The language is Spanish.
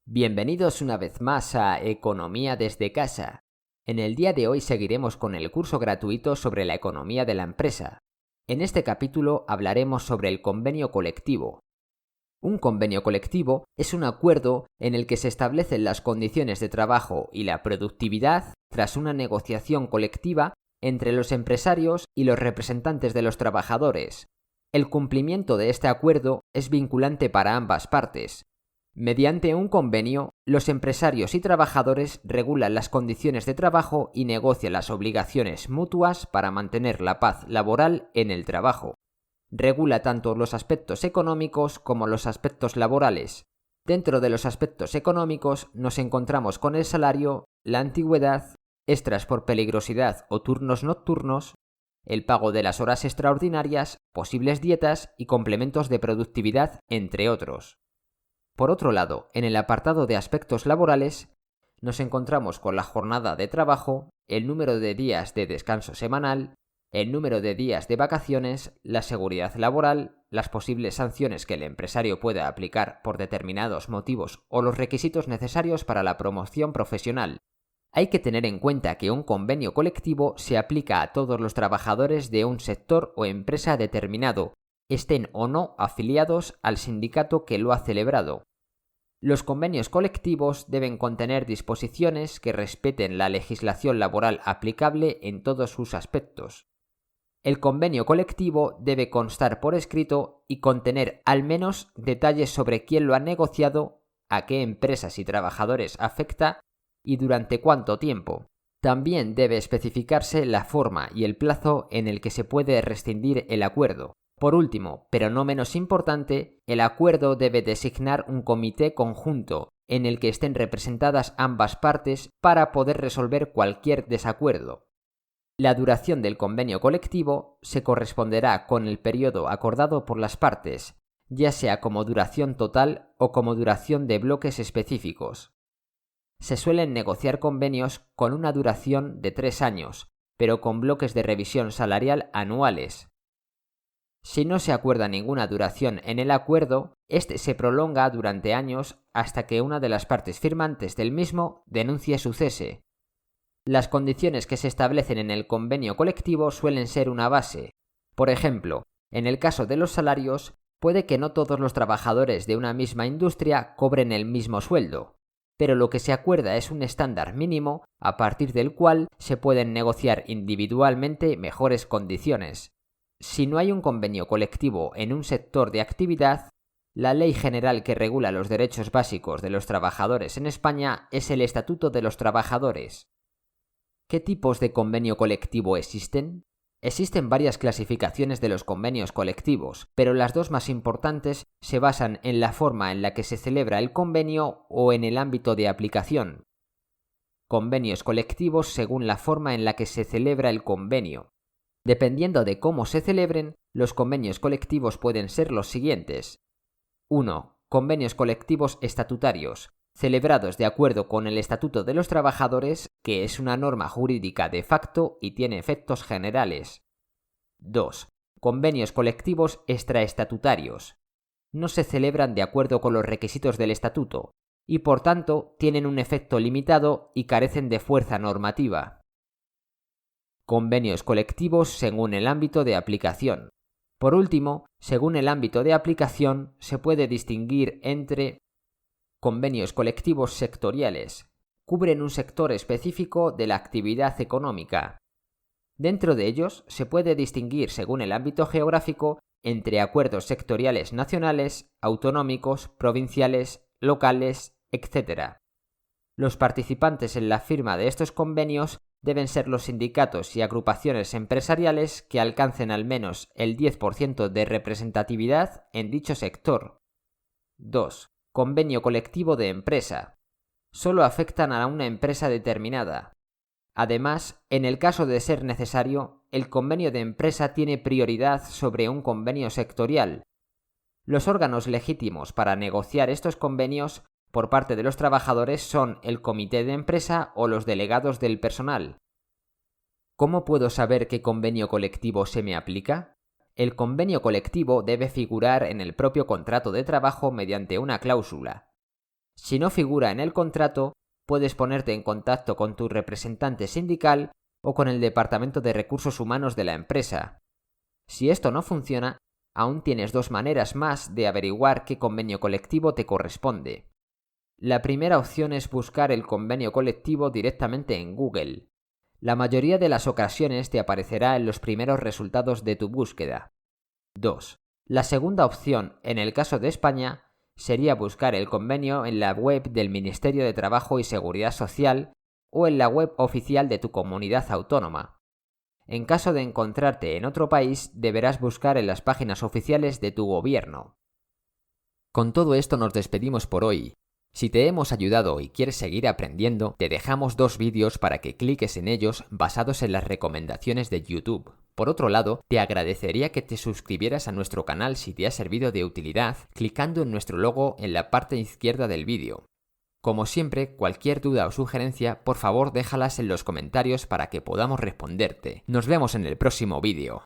Bienvenidos una vez más a Economía desde casa. En el día de hoy seguiremos con el curso gratuito sobre la economía de la empresa. En este capítulo hablaremos sobre el convenio colectivo. Un convenio colectivo es un acuerdo en el que se establecen las condiciones de trabajo y la productividad tras una negociación colectiva entre los empresarios y los representantes de los trabajadores. El cumplimiento de este acuerdo es vinculante para ambas partes. Mediante un convenio, los empresarios y trabajadores regulan las condiciones de trabajo y negocian las obligaciones mutuas para mantener la paz laboral en el trabajo. Regula tanto los aspectos económicos como los aspectos laborales. Dentro de los aspectos económicos nos encontramos con el salario, la antigüedad, extras por peligrosidad o turnos nocturnos, el pago de las horas extraordinarias, posibles dietas y complementos de productividad, entre otros. Por otro lado, en el apartado de aspectos laborales, nos encontramos con la jornada de trabajo, el número de días de descanso semanal, el número de días de vacaciones, la seguridad laboral, las posibles sanciones que el empresario pueda aplicar por determinados motivos o los requisitos necesarios para la promoción profesional. Hay que tener en cuenta que un convenio colectivo se aplica a todos los trabajadores de un sector o empresa determinado, estén o no afiliados al sindicato que lo ha celebrado. Los convenios colectivos deben contener disposiciones que respeten la legislación laboral aplicable en todos sus aspectos. El convenio colectivo debe constar por escrito y contener al menos detalles sobre quién lo ha negociado, a qué empresas y trabajadores afecta y durante cuánto tiempo. También debe especificarse la forma y el plazo en el que se puede rescindir el acuerdo. Por último, pero no menos importante, el acuerdo debe designar un comité conjunto en el que estén representadas ambas partes para poder resolver cualquier desacuerdo. La duración del convenio colectivo se corresponderá con el periodo acordado por las partes, ya sea como duración total o como duración de bloques específicos. Se suelen negociar convenios con una duración de 3 años, pero con bloques de revisión salarial anuales. Si no se acuerda ninguna duración en el acuerdo, este se prolonga durante años hasta que una de las partes firmantes del mismo denuncie su cese. Las condiciones que se establecen en el convenio colectivo suelen ser una base. Por ejemplo, en el caso de los salarios, puede que no todos los trabajadores de una misma industria cobren el mismo sueldo, pero lo que se acuerda es un estándar mínimo a partir del cual se pueden negociar individualmente mejores condiciones. Si no hay un convenio colectivo en un sector de actividad, la ley general que regula los derechos básicos de los trabajadores en España es el Estatuto de los Trabajadores. ¿Qué tipos de convenio colectivo existen? Existen varias clasificaciones de los convenios colectivos, pero las dos más importantes se basan en la forma en la que se celebra el convenio o en el ámbito de aplicación. Convenios colectivos según la forma en la que se celebra el convenio. Dependiendo de cómo se celebren, los convenios colectivos pueden ser los siguientes. 1. Convenios colectivos estatutarios, celebrados de acuerdo con el Estatuto de los Trabajadores, que es una norma jurídica de facto y tiene efectos generales. 2. Convenios colectivos extraestatutarios. No se celebran de acuerdo con los requisitos del Estatuto, y por tanto tienen un efecto limitado y carecen de fuerza normativa. Convenios colectivos según el ámbito de aplicación. Por último, según el ámbito de aplicación, se puede distinguir entre convenios colectivos sectoriales. Cubren un sector específico de la actividad económica. Dentro de ellos, se puede distinguir según el ámbito geográfico entre acuerdos sectoriales nacionales, autonómicos, provinciales, locales, etc. Los participantes en la firma de estos convenios deben ser los sindicatos y agrupaciones empresariales que alcancen al menos el 10% de representatividad en dicho sector. 2. Convenio colectivo de empresa. Solo afectan a una empresa determinada. Además, en el caso de ser necesario, el convenio de empresa tiene prioridad sobre un convenio sectorial. Los órganos legítimos para negociar estos convenios por parte de los trabajadores son el comité de empresa o los delegados del personal. ¿Cómo puedo saber qué convenio colectivo se me aplica? El convenio colectivo debe figurar en el propio contrato de trabajo mediante una cláusula. Si no figura en el contrato, puedes ponerte en contacto con tu representante sindical o con el Departamento de Recursos Humanos de la empresa. Si esto no funciona, aún tienes dos maneras más de averiguar qué convenio colectivo te corresponde. La primera opción es buscar el convenio colectivo directamente en Google. La mayoría de las ocasiones te aparecerá en los primeros resultados de tu búsqueda. 2. La segunda opción, en el caso de España, sería buscar el convenio en la web del Ministerio de Trabajo y Seguridad Social o en la web oficial de tu comunidad autónoma. En caso de encontrarte en otro país, deberás buscar en las páginas oficiales de tu gobierno. Con todo esto nos despedimos por hoy. Si te hemos ayudado y quieres seguir aprendiendo, te dejamos 2 vídeos para que cliques en ellos basados en las recomendaciones de YouTube. Por otro lado, te agradecería que te suscribieras a nuestro canal si te ha servido de utilidad, clicando en nuestro logo en la parte izquierda del vídeo. Como siempre, cualquier duda o sugerencia, por favor déjalas en los comentarios para que podamos responderte. Nos vemos en el próximo vídeo.